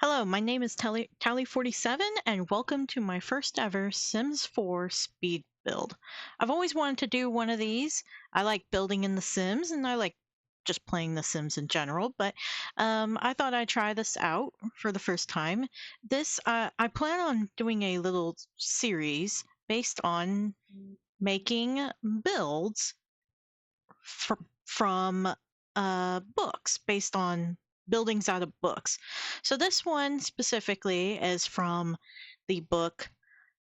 Hello, my name is Tally47, and welcome to my first ever Sims 4 speed build. I've always wanted to do one of these. I like building in The Sims, and I like just playing The Sims in general, but I thought I'd try this out for the first time. I plan on doing a little series based on making builds from books based on buildings out of books. So this one specifically is from the book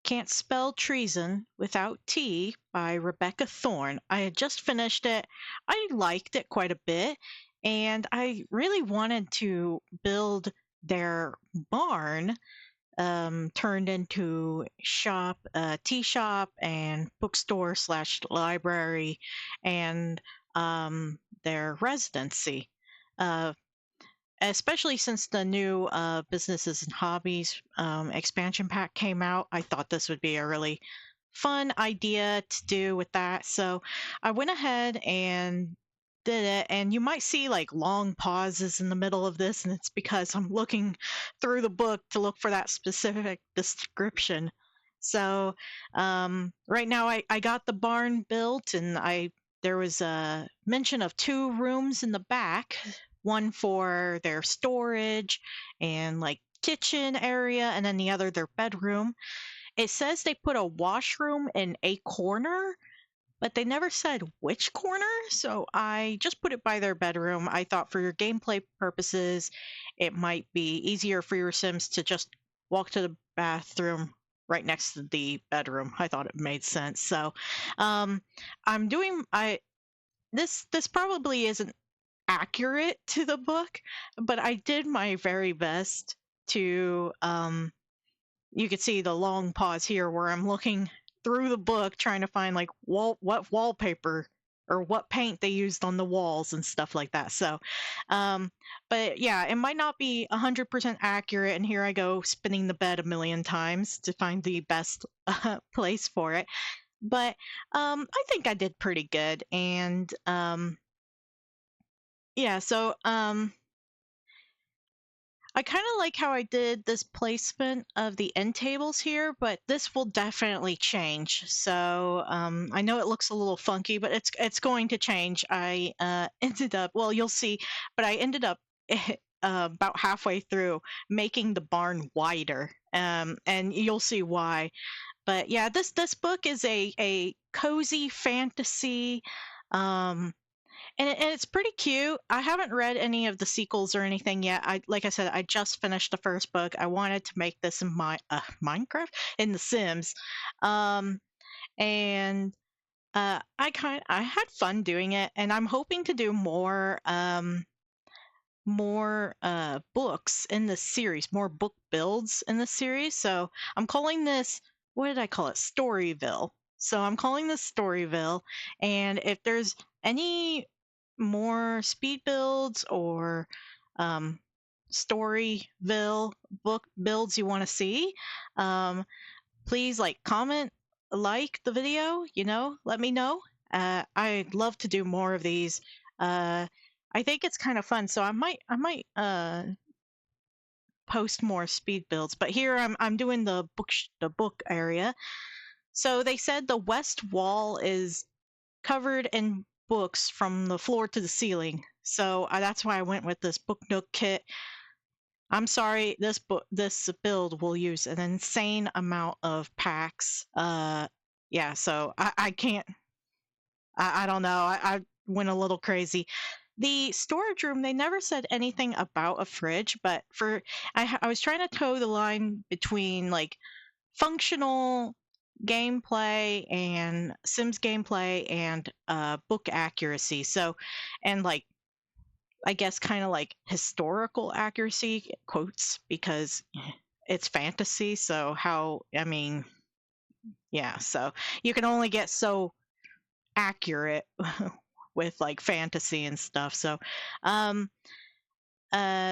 Can't Spell Treason Without T by Rebecca Thorne. I had just finished it. I liked it quite a bit, and I really wanted to build their barn turned into tea shop and bookstore slash library and their residency. Uh, Especially since the new businesses and hobbies expansion pack came out, I thought this would be a really fun idea to do with that. So I went ahead and did it. And you might see like long pauses in the middle of this, and it's because I'm looking through the book to look for that specific description. So right now I got the barn built, and there was a mention of two rooms in the back, one for their storage and like kitchen area, and then the other their bedroom. It says they put a washroom in a corner, but they never said which corner, so I just put it by their bedroom. I thought for your gameplay purposes, it might be easier for your Sims to just walk to the bathroom right next to the bedroom. I thought it made sense. So, um, I'm doing I this probably isn't accurate to the book, but I did my very best to you could see the long pause here where I'm looking through the book trying to find like what wallpaper or what paint they used on the walls and stuff like that. So, um, but yeah, it might not be 100% accurate. And here I go spinning the bed a million times to find the best place for it. But I think I did pretty good. And yeah, so I kind of like how I did this placement of the end tables here, but this will definitely change. So I know it looks a little funky, but it's going to change. I ended up, well, you'll see, but I ended up about halfway through making the barn wider, and you'll see why. But yeah, this book is a cozy fantasy. Um, and it's pretty cute. I haven't read any of the sequels or anything yet. Like I said, I just finished the first book. I wanted to make this in my Minecraft in The Sims, um, and I had fun doing it, and I'm hoping to do more books in this series, more book builds in this series. So I'm calling this, what did I call it? Storyville. So I'm calling this Storyville, and if there's any more speed builds or um, Storyville book builds you want to see, um, please like comment, like the video. Let me know. I'd love to do more of these. I think it's kind of fun, so I might post more speed builds. But here I'm doing the book area. So they said the west wall is covered in books from the floor to the ceiling. So that's why I went with this book nook kit. I'm sorry, this build will use an insane amount of packs. Yeah, so I can't. I don't know. I went a little crazy. The storage room, they never said anything about a fridge, but I was trying to toe the line between like functional gameplay and Sims gameplay and book accuracy. So, and like, I guess kind of like historical accuracy, quotes, because it's fantasy. So, I mean, yeah, so you can only get so accurate with like fantasy and stuff. So, um,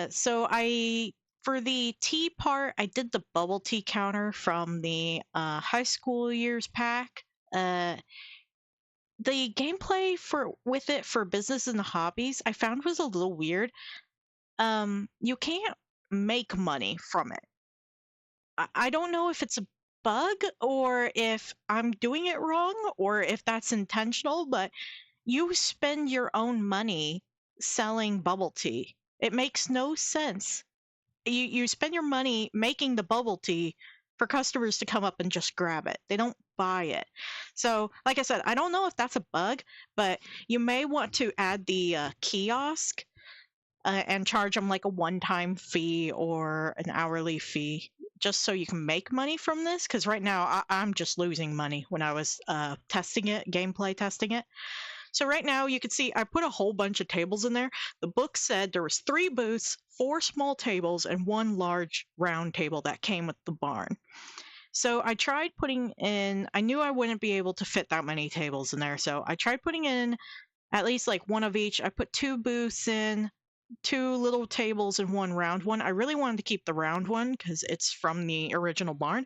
so I for the tea part, I did the bubble tea counter from the high school years pack. Uh, the gameplay for business and hobbies I found was a little weird. You can't make money from it. I don't know if it's a bug or if I'm doing it wrong or if that's intentional, but you spend your own money selling bubble tea. It makes no sense. You spend your money making the bubble tea for customers to come up and just grab it. They don't buy it. So, like I said, I don't know if that's a bug, but you may want to add the kiosk and charge them like a one-time fee or an hourly fee just so you can make money from this, because right now I'm just losing money when I was testing it, gameplay testing it. So right now you can see I put a whole bunch of tables in there. The book said there was 3 booths, 4 small tables, and 1 large round table that came with the barn. So I tried putting in, I knew I wouldn't be able to fit that many tables in there, so I tried putting in at least like 1 of each. I put 2 booths in, 2 little tables, and 1 round one. I really wanted to keep the round one because it's from the original barn.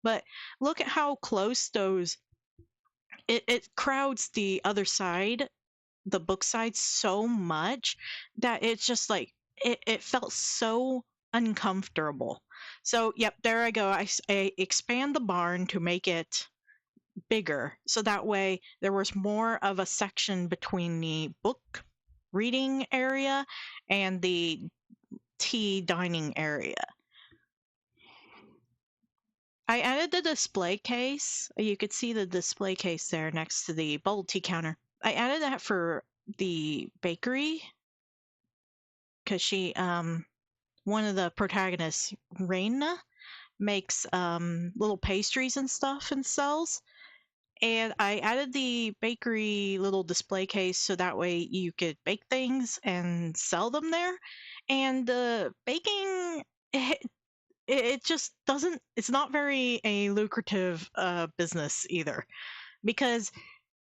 But look at how close those, it crowds the other side, the book side, so much that it's just like, it felt so uncomfortable. So, yep, there I go. I expand the barn to make it bigger. So that way there was more of a section between the book reading area and the tea dining area. I added the display case. You could see the display case there next to the bubble tea counter. I added that for the bakery because she, one of the protagonists, Reina, makes little pastries and stuff and sells. And I added the bakery little display case so that way you could bake things and sell them there. And the baking, it just doesn't, it's not very a lucrative business either, because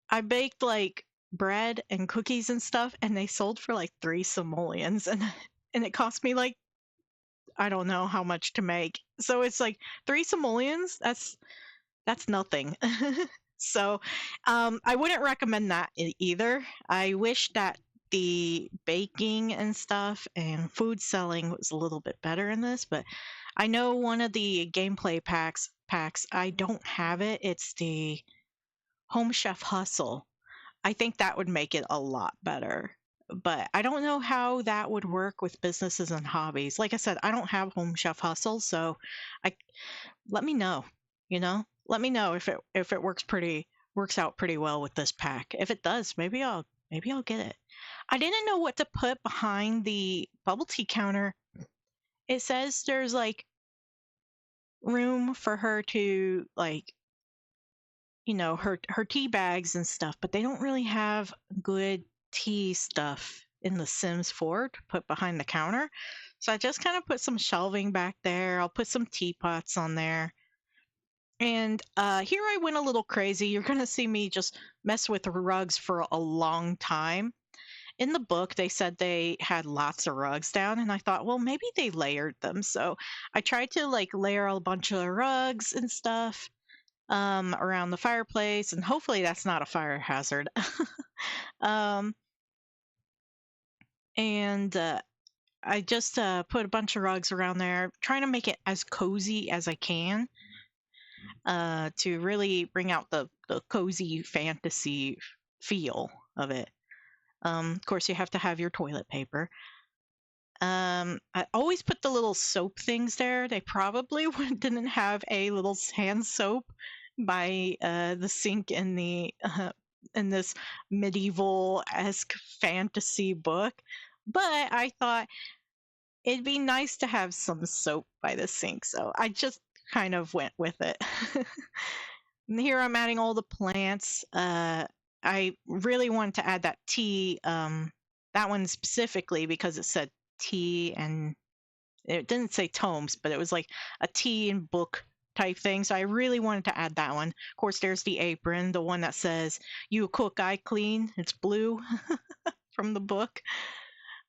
I baked like bread and cookies and stuff and they sold for like 3 simoleons, and it cost me like, I don't know how much to make. So it's like 3 simoleons, that's nothing. So I wouldn't recommend that either. I wish that the baking and stuff and food selling was a little bit better in this, but I know one of the gameplay packs, I don't have it. It's the Home Chef Hustle. I think that would make it a lot better. But I don't know how that would work with businesses and hobbies. Like I said, I don't have Home Chef Hustle, so I let me know, let me know if it works out pretty well with this pack. If it does, maybe I'll get it. I didn't know what to put behind the bubble tea counter. It says there's like room for her to, like, her tea bags and stuff, but they don't really have good tea stuff in the Sims 4 to put behind the counter. So I just kind of put some shelving back there. I'll put some teapots on there. And here I went a little crazy. You're going to see me just mess with rugs for a long time. In the book, they said they had lots of rugs down, and I thought, well, maybe they layered them. So I tried to like layer a bunch of rugs and stuff around the fireplace, and hopefully that's not a fire hazard. um, and I just put a bunch of rugs around there, trying to make it as cozy as I can. To really bring out the cozy fantasy feel of it. Of course, you have to have your toilet paper. I always put the little soap things there. They probably didn't have a little hand soap by the sink in the in this medieval-esque fantasy book, but I thought it'd be nice to have some soap by the sink, so I just kind of went with it. And here I'm adding all the plants. I really wanted to add that tea, that one specifically because it said tea, and it didn't say tomes, but it was like a tea and book type thing. So I really wanted to add that one. Of course, there's the apron, the one that says "You cook, I clean." It's blue from the book.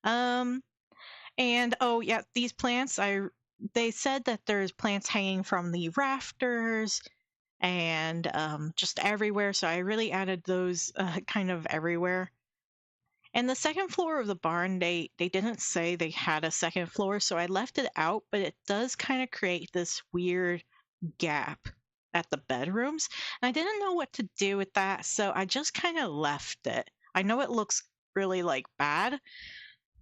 And oh yeah, these plants, they said that there's plants hanging from the rafters and just everywhere. So I really added those kind of everywhere. And the second floor of the barn, they didn't say they had a second floor, so I left it out, but it does kind of create this weird gap at the bedrooms. And I didn't know what to do with that, so I just kind of left it. I know it looks really like bad,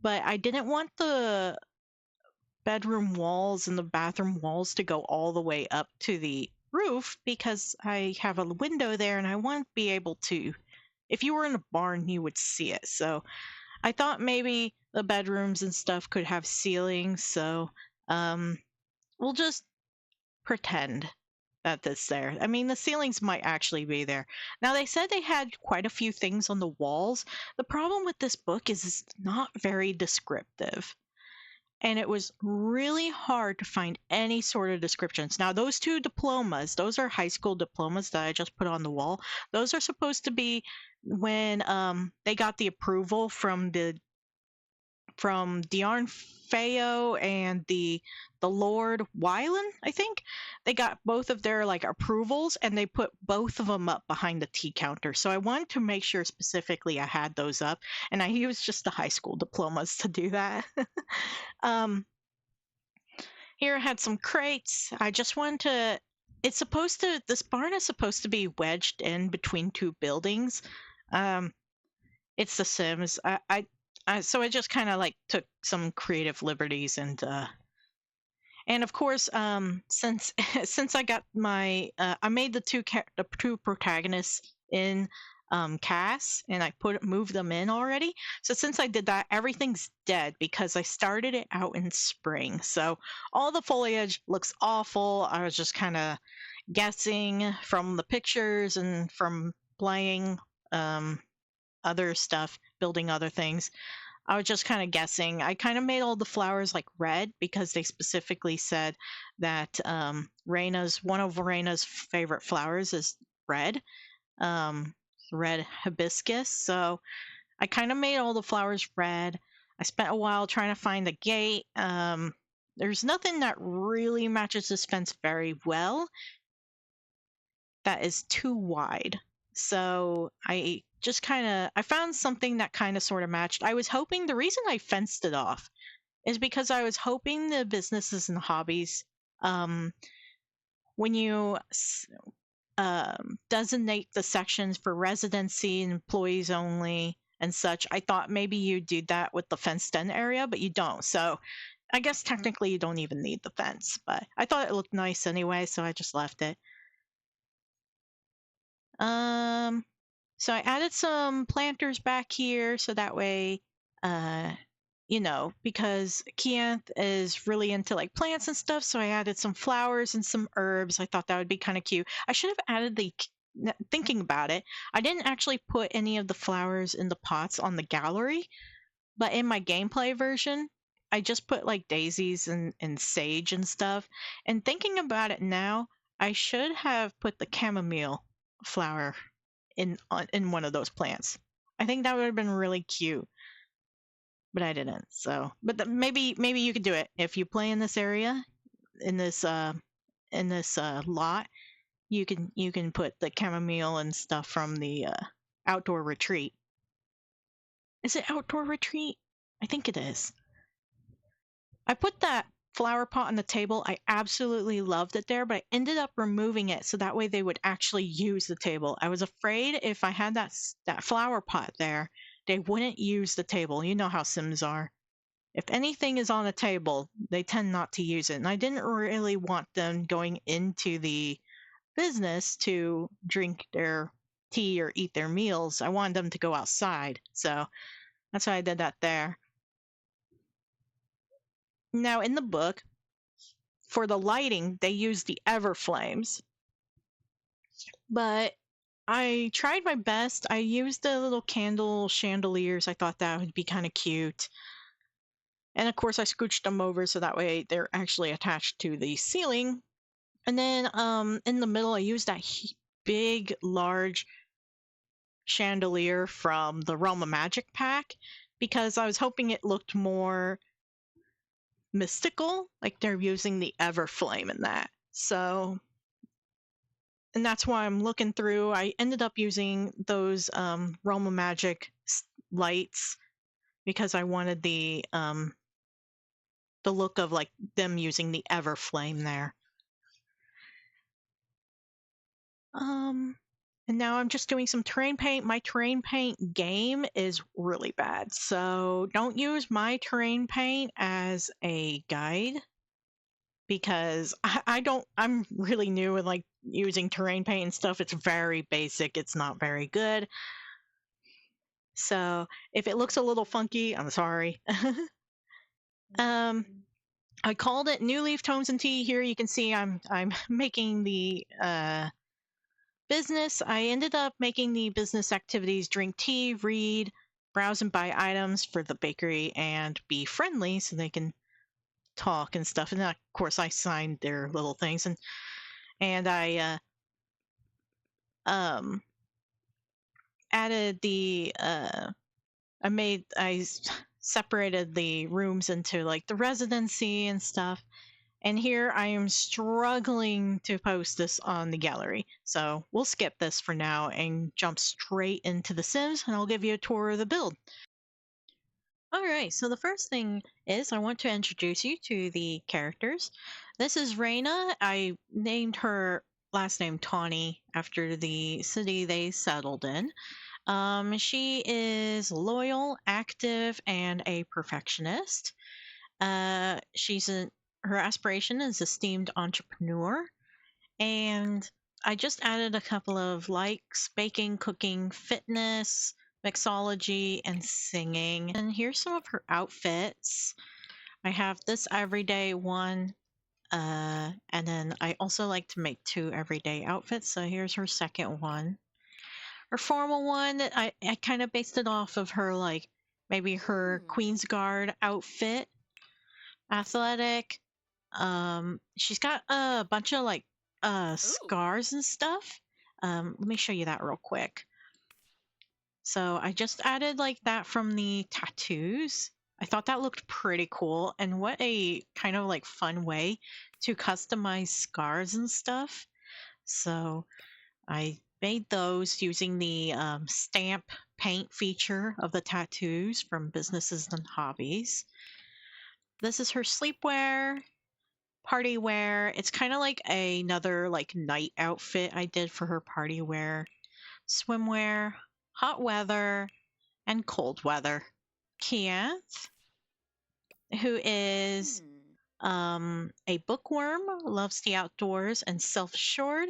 but I didn't want the bedroom walls and the bathroom walls to go all the way up to the roof because I have a window there and I want to be able to, if you were in a barn, you would see it. So I thought maybe the bedrooms and stuff could have ceilings. So we'll just pretend that it's there. I mean, the ceilings might actually be there. Now, they said they had quite a few things on the walls. The problem with this book is it's not very descriptive. And it was really hard to find any sort of descriptions. Now, those two diplomas, those are high school diplomas that I just put on the wall. Those are supposed to be when they got the approval from Diarn Feo and the Lord Wylan, I think. They got both of their like approvals and they put both of them up behind the tea counter. So I wanted to make sure specifically I had those up, and I used just the high school diplomas to do that. um Here I had some crates. I just wanted to, this barn is supposed to be wedged in between two buildings. Um it's The Sims. So I just kind of like took some creative liberties, and of course, since since I got my I made the the two protagonists in Cass, and I moved them in already. So since I did that, everything's dead because I started it out in spring. So all the foliage looks awful. I was just kind of guessing from the pictures and from playing other stuff, building other things. I was just kind of guessing. I kind of made all the flowers like red because they specifically said that one of Reina's favorite flowers is red, um, red hibiscus. So I kind of made all the flowers red. I spent a while trying to find the gate. There's nothing that really matches this fence very well that is too wide. So I found something that kind of sort of matched. I was hoping, the reason I fenced it off is because I was hoping the businesses and hobbies, um, when you designate the sections for residency and employees only and such, I thought maybe you do that with the fenced in area, but you don't. So I guess technically you don't even need the fence, but I thought it looked nice anyway, so I just left it. Um, so I added some planters back here so that way, uh, because Kianth is really into like plants and stuff, so I added some flowers and some herbs. I thought that would be kind of cute. I should have added thinking about it, I didn't actually put any of the flowers in the pots on the gallery, but in my gameplay version, I just put like daisies and sage and stuff. And thinking about it now, I should have put the chamomile flower in one of those plants. I think that would have been really cute, but I didn't. So, but maybe you could do it if you play in this area, in this lot. You can put the chamomile and stuff from the outdoor retreat. Is it outdoor retreat? I think it is. I put that flower pot on the table. I absolutely loved it there, but I ended up removing it so that way they would actually use the table. I was afraid if I had that flower pot there, they wouldn't use the table. You know how Sims are. If anything is on a table, they tend not to use it. And I didn't really want them going into the business to drink their tea or eat their meals. I wanted them to go outside. So that's why I did that there. Now, in the book, for the lighting, they use the Everflames. But I tried my best. I used the little candle chandeliers. I thought that would be kind of cute. And of course, I scooched them over so that way they're actually attached to the ceiling. And then in the middle, I used that big, large chandelier from the Realm of Magic pack because I was hoping it looked more mystical, like they're using the Everflame in that. So, and that's why I'm looking through. I ended up using those Realm of Magic lights because I wanted the look of like them using the Everflame there. And now I'm just doing some terrain paint. My terrain paint game is really bad, so don't use my terrain paint as a guide because I'm really new and like using terrain paint and stuff. It's very basic. It's not very good. So if it looks a little funky, I'm sorry. I called it New Leaf Tomes and Tea. Here you can see I'm making the business. I ended up making the business activities: drink tea, read, browse and buy items for the bakery, and be friendly so they can talk and stuff. And then, of course, I signed their little things, and I added the I separated the rooms into like the residency and stuff. And here I am struggling to post this on the gallery. So we'll skip this for now and jump straight into The Sims, and I'll give you a tour of the build. Alright, so the first thing is I want to introduce you to the characters. This is Reina. I named her last name Tawny after the city they settled in. She is loyal, active, and a perfectionist. Her aspiration is esteemed entrepreneur, and I just added a couple of likes: baking, cooking, fitness, mixology, and singing. And here's some of her outfits. I have this everyday one, and then I also like to make 2 everyday outfits. So here's her second one. Her formal one, I kind of based it off of her, like maybe her Queen's Guard outfit. Athletic. She's got a bunch of like scars and stuff. Let me show you that real quick. So I just added like that from the tattoos. I thought that looked pretty cool, and what a kind of like fun way to customize scars and stuff. So I made those using the stamp paint feature of the tattoos from Businesses and Hobbies. This is her sleepwear, party wear. It's kind of like another like night outfit I did for her party wear. Swimwear, hot weather, and cold weather. Kianth, who is a bookworm, loves the outdoors, and self-assured.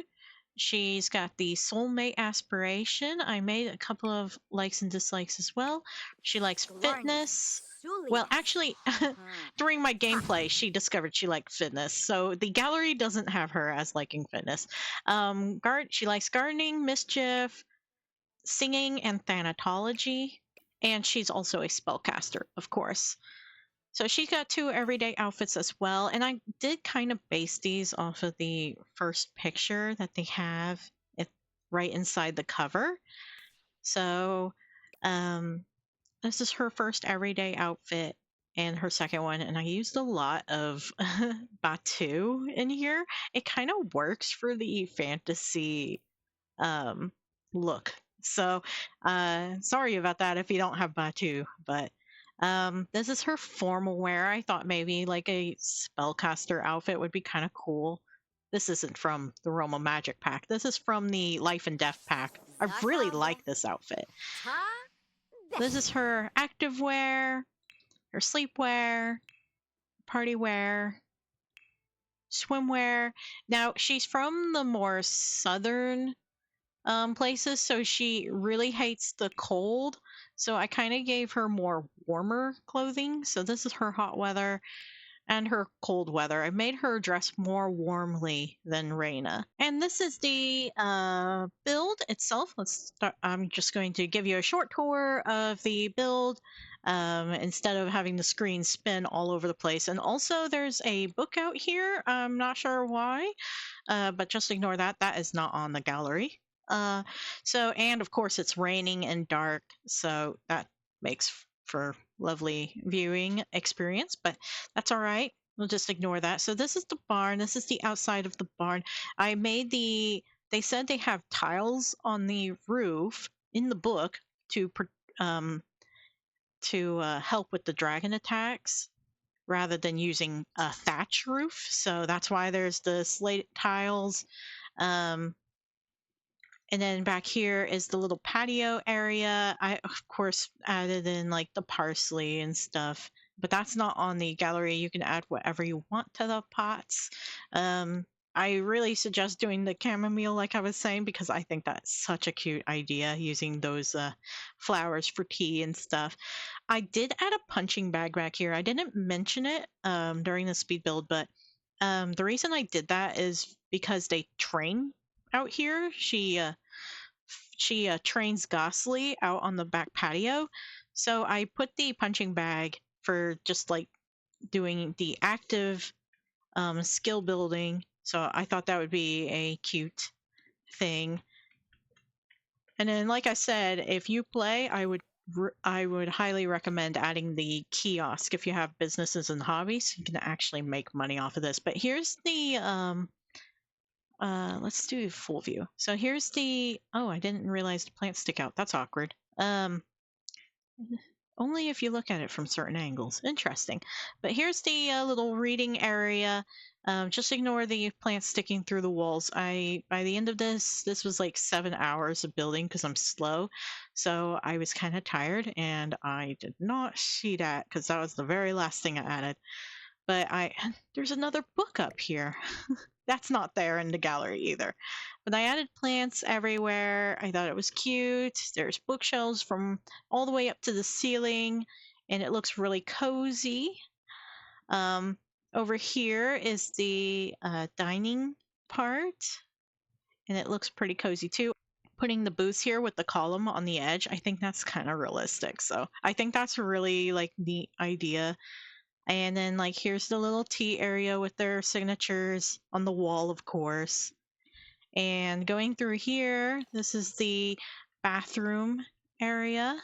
She's got the soulmate aspiration. I made a couple of likes and dislikes as well. She likes fitness. Well, actually, during my gameplay, she discovered she liked fitness, so the gallery doesn't have her as liking fitness. She likes gardening, mischief, singing, and thanatology, and she's also a spellcaster, of course. So she's got 2 everyday outfits as well, and I did kind of base these off of the first picture that they have right inside the cover. So this is her first everyday outfit and her second one, and I used a lot of Batu in here. It kind of works for the fantasy look. So sorry about that if you don't have Batu, but this is her formal wear. I thought maybe like a spellcaster outfit would be kind of cool. This isn't from the Realm of Magic pack. This is from the Life and Death pack. I really like this outfit. This is her active wear, her sleepwear, party wear, swimwear. Now, she's from the more southern places, so she really hates the cold. So I kind of gave her more warmer clothing. So this is her hot weather and her cold weather. I made her dress more warmly than Reina. And this is the build itself. Let's start. I'm just going to give you a short tour of the build instead of having the screen spin all over the place. And also there's a book out here. I'm not sure why, but just ignore that. That is not on the gallery. And of course it's raining and dark, so that makes for lovely viewing experience, but that's all right. We'll just ignore that. So this is the barn. This is the outside of the barn. I made they said they have tiles on the roof in the book to to help with the dragon attacks rather than using a thatch roof. So that's why there's the slate tiles. And then back here is the little patio area. I, of course, added in like the parsley and stuff, but that's not on the gallery. You can add whatever you want to the pots. I really suggest doing the chamomile, like I was saying, because I think that's such a cute idea, using those flowers for tea and stuff. I did add a punching bag back here. I didn't mention it during the speed build, but the reason I did that is because they train out here. She trains Gosley out on the back patio. So I put the punching bag for just like doing the active skill building. So I thought that would be a cute thing. And then, like I said, if you play, I would highly recommend adding the kiosk if you have businesses and hobbies. You can actually make money off of this. But here's the let's do full view. So here's the, oh, I didn't realize the plants stick out. That's awkward. Only if you look at it from certain angles. Interesting. But here's the little reading area. Just ignore the plants sticking through the walls. By the end of this was like 7 hours of building because I'm slow. So I was kind of tired and I did not see that because that was the very last thing I added. But there's another book up here. That's not there in the gallery either. But I added plants everywhere. I thought it was cute. There's bookshelves from all the way up to the ceiling, and it looks really cozy. Over here is the dining part, and it looks pretty cozy too. Putting the booths here with the column on the edge, I think that's kind of realistic. So I think that's a really like neat idea. And then like here's the little tea area with their signatures on the wall, of course. And going through here, this is the bathroom area.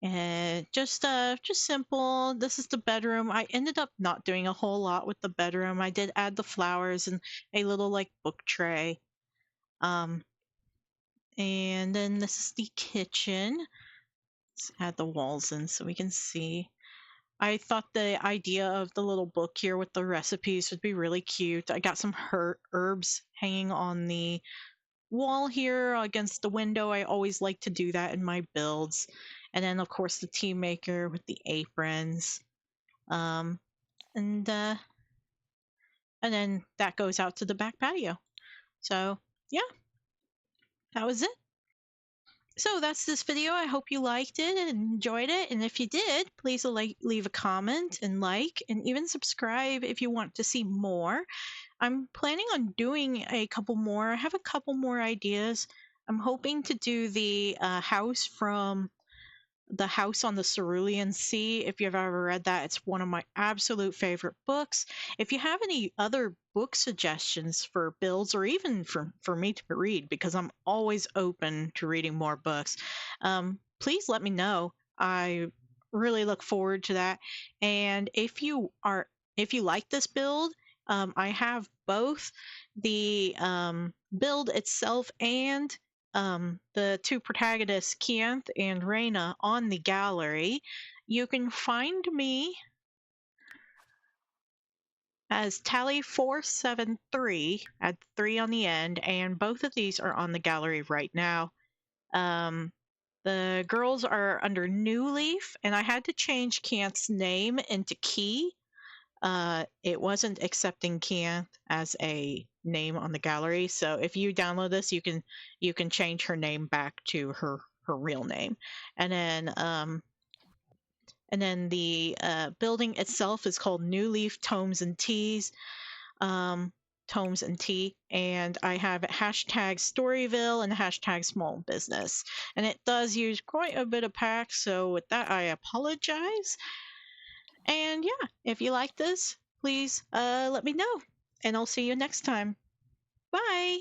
And just simple. This is the bedroom. I ended up not doing a whole lot with the bedroom. I did add the flowers and a little like book tray. And then this is the kitchen. Let's add the walls in so we can see. I thought the idea of the little book here with the recipes would be really cute. I got some herbs hanging on the wall here against the window. I always like to do that in my builds. And then, of course, the tea maker with the aprons. And then that goes out to the back patio. So, yeah, that was it. So that's this video. I hope you liked it and enjoyed it. And if you did, please leave a comment and like, and even subscribe if you want to see more. I'm planning on doing a couple more. I have a couple more ideas. I'm hoping to do the house from The House on the Cerulean Sea. If you've ever read that, it's one of my absolute favorite books. If you have any other book suggestions for builds, or even for me to read, because I'm always open to reading more books, please let me know. I really look forward to that. And if you like this build, I have both the build itself and the two protagonists, Kianth and Reyna, on the gallery. You can find me as Tally473 at 3 on the end, and both of these are on the gallery right now. The girls are under New Leaf, and I had to change Kianth's name into Key. It wasn't accepting Kianth as a name on the gallery, so if you download this, you can change her name back to her real name. And then the building itself is called New Leaf Tomes and Teas. Tomes and Tea, and I have hashtag Storyville and hashtag Small Business, and it does use quite a bit of packs, so with that I apologize. And yeah, if you like this, please let me know, and I'll see you next time. Bye!